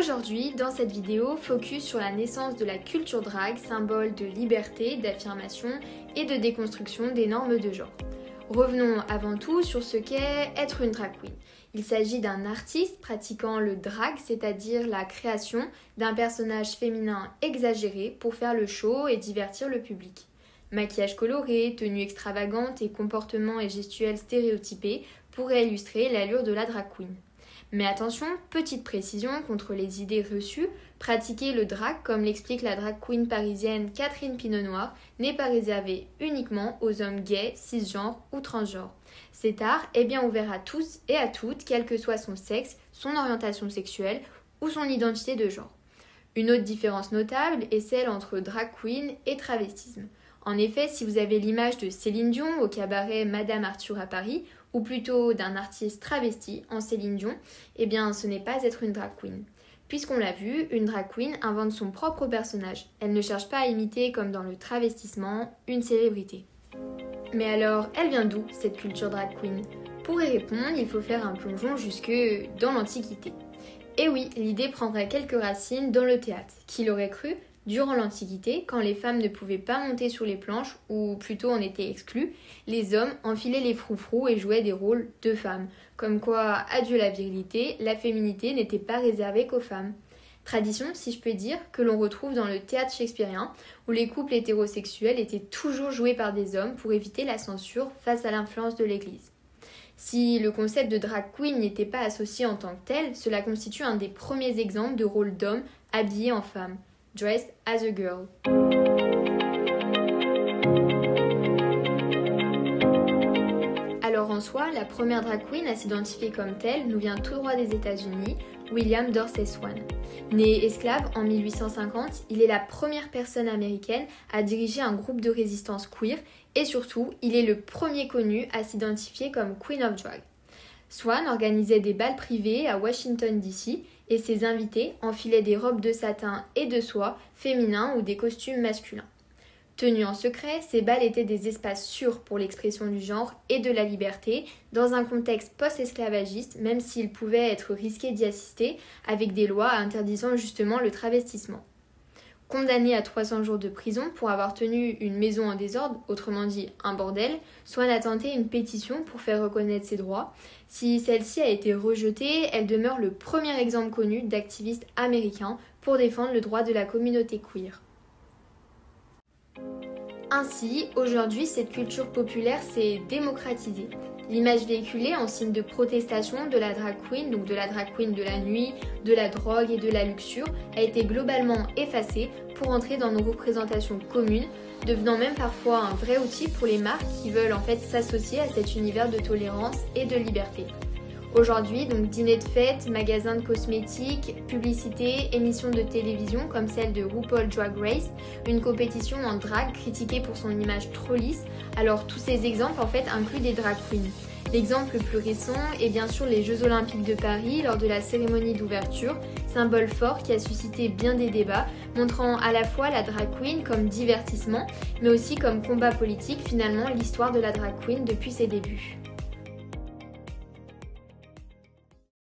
Aujourd'hui, dans cette vidéo, focus sur la naissance de la culture drag, symbole de liberté, d'affirmation et de déconstruction des normes de genre. Revenons avant tout sur ce qu'est être une drag queen. Il s'agit d'un artiste pratiquant le drag, c'est-à-dire la création d'un personnage féminin exagéré pour faire le show et divertir le public. Maquillage coloré, tenue extravagante et comportements et gestuels stéréotypés pourraient illustrer l'allure de la drag queen. Mais attention, petite précision contre les idées reçues, pratiquer le drag, comme l'explique la drag queen parisienne Catherine Pinot-Noir, n'est pas réservé uniquement aux hommes gays, cisgenres ou transgenres. Cet art est bien ouvert à tous et à toutes, quel que soit son sexe, son orientation sexuelle ou son identité de genre. Une autre différence notable est celle entre drag queen et travestisme. En effet, si vous avez l'image de Céline Dion au cabaret Madame Arthur à Paris, ou plutôt d'un artiste travesti en Céline Dion, eh bien ce n'est pas être une drag queen. Puisqu'on l'a vu, une drag queen invente son propre personnage. Elle ne cherche pas à imiter, comme dans le travestissement, une célébrité. Mais alors, elle vient d'où, cette culture drag queen ? Pour y répondre, il faut faire un plongeon jusque dans l'Antiquité. Et oui, l'idée prendrait quelques racines dans le théâtre. Qui l'aurait cru ? Durant l'Antiquité, quand les femmes ne pouvaient pas monter sur les planches, ou plutôt en étaient exclues, les hommes enfilaient les froufrous et jouaient des rôles de femmes. Comme quoi, adieu la virilité, la féminité n'était pas réservée qu'aux femmes. Tradition, si je peux dire, que l'on retrouve dans le théâtre shakespearien, où les couples hétérosexuels étaient toujours joués par des hommes pour éviter la censure face à l'influence de l'Église. Si le concept de drag queen n'était pas associé en tant que tel, cela constitue un des premiers exemples de rôle d'homme habillé en femme. Dressed as a girl. Alors en soi, la première drag queen à s'identifier comme telle nous vient tout droit des États-Unis, William Dorsey Swann. Né esclave en 1850, il est la première personne américaine à diriger un groupe de résistance queer et surtout, il est le premier connu à s'identifier comme Queen of Drag. Swann organisait des bals privés à Washington DC et ses invités enfilaient des robes de satin et de soie féminins ou des costumes masculins. Tenus en secret, ces bals étaient des espaces sûrs pour l'expression du genre et de la liberté dans un contexte post-esclavagiste, même s'il pouvait être risqué d'y assister avec des lois interdisant justement le travestissement. Condamné à 300 jours de prison pour avoir tenu une maison en désordre, autrement dit un bordel, Swann a tenté une pétition pour faire reconnaître ses droits. Si celle-ci a été rejetée, elle demeure le premier exemple connu d'activiste américain pour défendre le droit de la communauté queer. Ainsi, aujourd'hui, cette culture populaire s'est démocratisée. L'image véhiculée en signe de protestation de la drag queen, donc de la drag queen de la nuit, de la drogue et de la luxure, a été globalement effacée pour entrer dans nos représentations communes, devenant même parfois un vrai outil pour les marques qui veulent en fait s'associer à cet univers de tolérance et de liberté. Aujourd'hui, donc dîners de fête, magasins de cosmétiques, publicités, émissions de télévision comme celle de RuPaul Drag Race, une compétition en drag critiquée pour son image trop lisse. Alors tous ces exemples en fait incluent des drag queens. L'exemple le plus récent est bien sûr les Jeux Olympiques de Paris lors de la cérémonie d'ouverture, symbole fort qui a suscité bien des débats, montrant à la fois la drag queen comme divertissement, mais aussi comme combat politique finalement l'histoire de la drag queen depuis ses débuts.